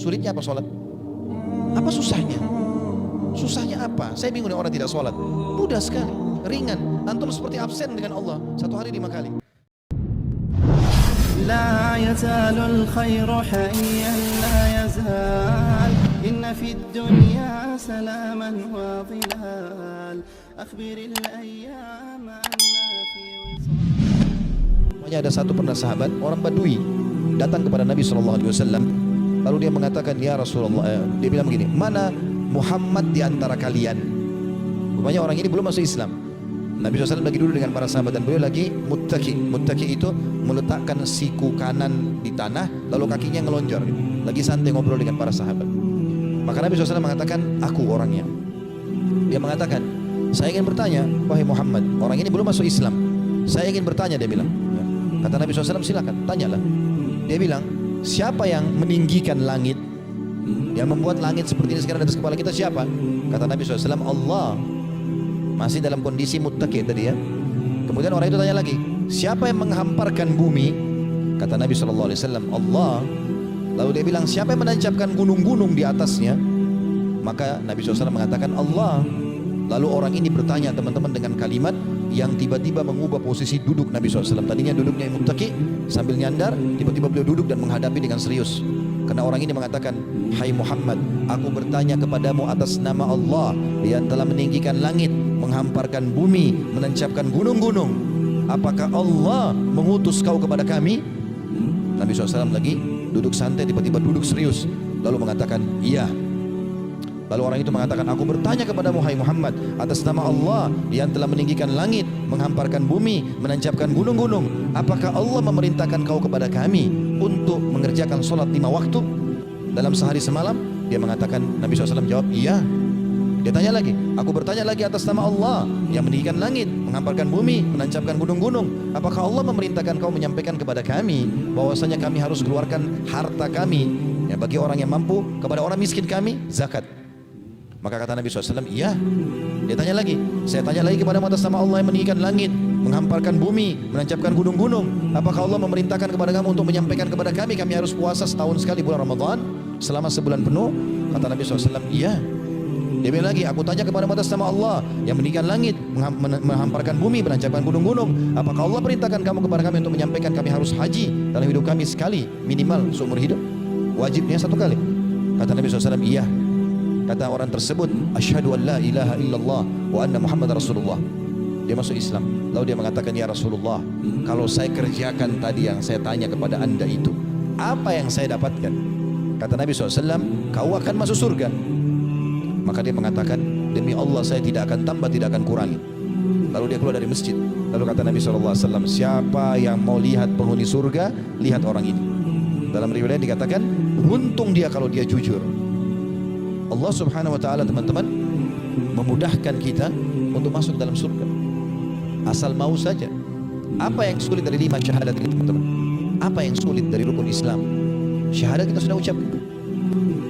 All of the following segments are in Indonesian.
Sulitnya apa sholat? Apa susahnya? Susahnya apa? Saya bingung dengan orang tidak sholat. Mudah sekali, ringan. Antum seperti absen dengan Allah satu hari 5 kali. لا يزال الخير حيا لا يزال إن في الدنيا سلاما وظلال أخبر الأيام أنها في وصال. Ada satu pernah sahabat orang Badui datang kepada Nabi SAW, lalu dia mengatakan, ya Rasulullah, dia bilang begini, mana Muhammad di antara kalian? Rupanya orang ini belum masuk Islam. Nabi SAW lagi duduk dengan para sahabat dan beliau lagi muttaki. Muttaki itu meletakkan siku kanan di tanah lalu kakinya ngelonjor, lagi santai ngobrol dengan para sahabat. Maka Nabi SAW mengatakan, aku orangnya. Dia mengatakan, saya ingin bertanya, wahai Muhammad, orang ini belum masuk Islam, saya ingin bertanya. Dia bilang, kata Nabi SAW, silakan tanyalah. Dia bilang, siapa yang meninggikan langit, yang membuat langit seperti ini sekarang di atas kepala kita, siapa? Kata Nabi SAW, Allah. Masih dalam kondisi muttaqi tadi ya. Kemudian orang itu tanya lagi, siapa yang menghamparkan bumi? Kata Nabi SAW, Allah. Lalu dia bilang, siapa yang menancapkan gunung-gunung di atasnya? Maka Nabi SAW mengatakan, Allah. Lalu orang ini bertanya teman-teman dengan kalimat yang tiba-tiba mengubah posisi duduk Nabi SAW. Tadinya duduknya muttaqi sambil nyandar, tiba-tiba beliau duduk dan menghadapi dengan serius. Karena orang ini mengatakan, hai Muhammad, aku bertanya kepadamu atas nama Allah yang telah meninggikan langit, menghamparkan bumi, menancapkan gunung-gunung. Apakah Allah mengutus kau kepada kami? Nabi SAW lagi duduk santai, tiba-tiba duduk serius, lalu mengatakan, iya. Lalu orang itu mengatakan, aku bertanya kepadamu hai Muhammad atas nama Allah yang telah meninggikan langit, menghamparkan bumi, menancapkan gunung-gunung. Apakah Allah memerintahkan kau kepada kami untuk mengerjakan sholat 5 waktu dalam sehari semalam? Dia mengatakan, Nabi SAW jawab, iya. Dia tanya lagi, aku bertanya lagi atas nama Allah yang meninggikan langit, menghamparkan bumi, menancapkan gunung-gunung. Apakah Allah memerintahkan kau menyampaikan kepada kami bahwasanya kami harus keluarkan harta kami ya, bagi orang yang mampu, kepada orang miskin kami zakat? Maka kata Nabi SAW, iya. Dia tanya lagi, saya tanya lagi kepada atas nama Allah yang meninggikan langit, menghamparkan bumi, menancapkan gunung-gunung. Apakah Allah memerintahkan kepada kamu untuk menyampaikan kepada kami harus puasa setahun sekali bulan Ramadan selama sebulan penuh? Kata Nabi SAW, iya. Dia bilang lagi, aku tanya kepada atas nama Allah yang meninggikan langit, menghamparkan bumi, menancapkan gunung-gunung. Apakah Allah perintahkan kamu kepada kami untuk menyampaikan kami harus haji dalam hidup kami sekali, minimal seumur hidup? Wajibnya 1 kali. Kata Nabi SAW, iya. Kata orang tersebut, asyhadu an la ilaha illallah wa anna Muhammad Rasulullah. Dia masuk Islam. Lalu dia mengatakan, ya Rasulullah, kalau saya kerjakan tadi yang saya tanya kepada anda itu, apa yang saya dapatkan? Kata Nabi SAW, kau akan masuk surga. Maka dia mengatakan, demi Allah saya tidak akan tambah, tidak akan kurangi. Lalu dia keluar dari masjid. Lalu kata Nabi SAW, siapa yang mau lihat penghuni surga, lihat orang ini. Dalam riwayat dikatakan, untung dia kalau dia jujur. Allah Subhanahu wa ta'ala teman-teman memudahkan kita untuk masuk dalam surga asal mau saja. Apa yang sulit dari 5 syahadat ini teman-teman? Apa yang sulit dari rukun Islam? Syahadat kita sudah ucapkan,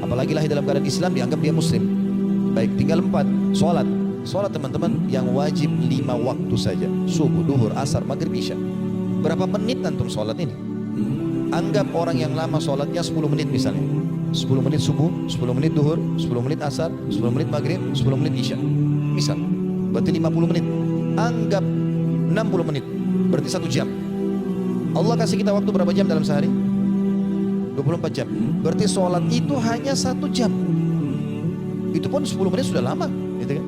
apalagi lahir dalam keadaan Islam dianggap dia muslim. Baik, tinggal 4. Sholat teman-teman yang wajib 5 waktu saja, subuh, duhur, asar, maghrib, isya. Berapa menit antum sholat ini? Anggap orang yang lama sholatnya 10 menit misalnya, 10 menit subuh, 10 menit duhur, 10 menit asar, 10 menit maghrib, 10 menit isya. Misal, berarti 50 menit. Anggap 60 menit, berarti 1 jam. Allah kasih kita waktu berapa jam dalam sehari? 24 jam. Berarti sholat itu hanya 1 jam. Itu pun 10 menit sudah lama, gitu kan?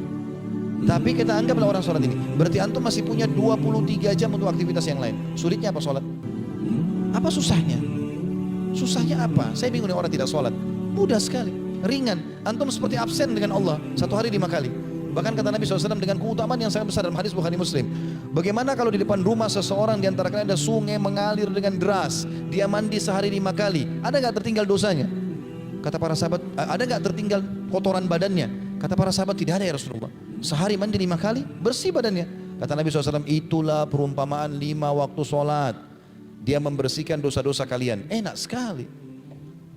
Tapi kita anggaplah orang sholat ini, berarti antum masih punya 23 jam untuk aktivitas yang lain. Sulitnya apa sholat? Apa susahnya? Susahnya apa? Saya bingung dengan orang tidak sholat. Mudah sekali, ringan. Antum seperti absen dengan Allah satu hari 5 kali. Bahkan kata Nabi SAW dengan keutamaan yang sangat besar dalam hadis Bukhari Muslim. Bagaimana kalau di depan rumah seseorang di antara kalian ada sungai mengalir dengan deras, dia mandi sehari 5 kali, ada nggak tertinggal dosanya? Kata para sahabat, ada nggak tertinggal kotoran badannya? Kata para sahabat, tidak ada ya Rasulullah. Sehari mandi 5 kali, bersih badannya. Kata Nabi SAW, itulah perumpamaan 5 waktu sholat. Dia membersihkan dosa-dosa kalian. Enak sekali,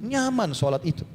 nyaman sholat itu.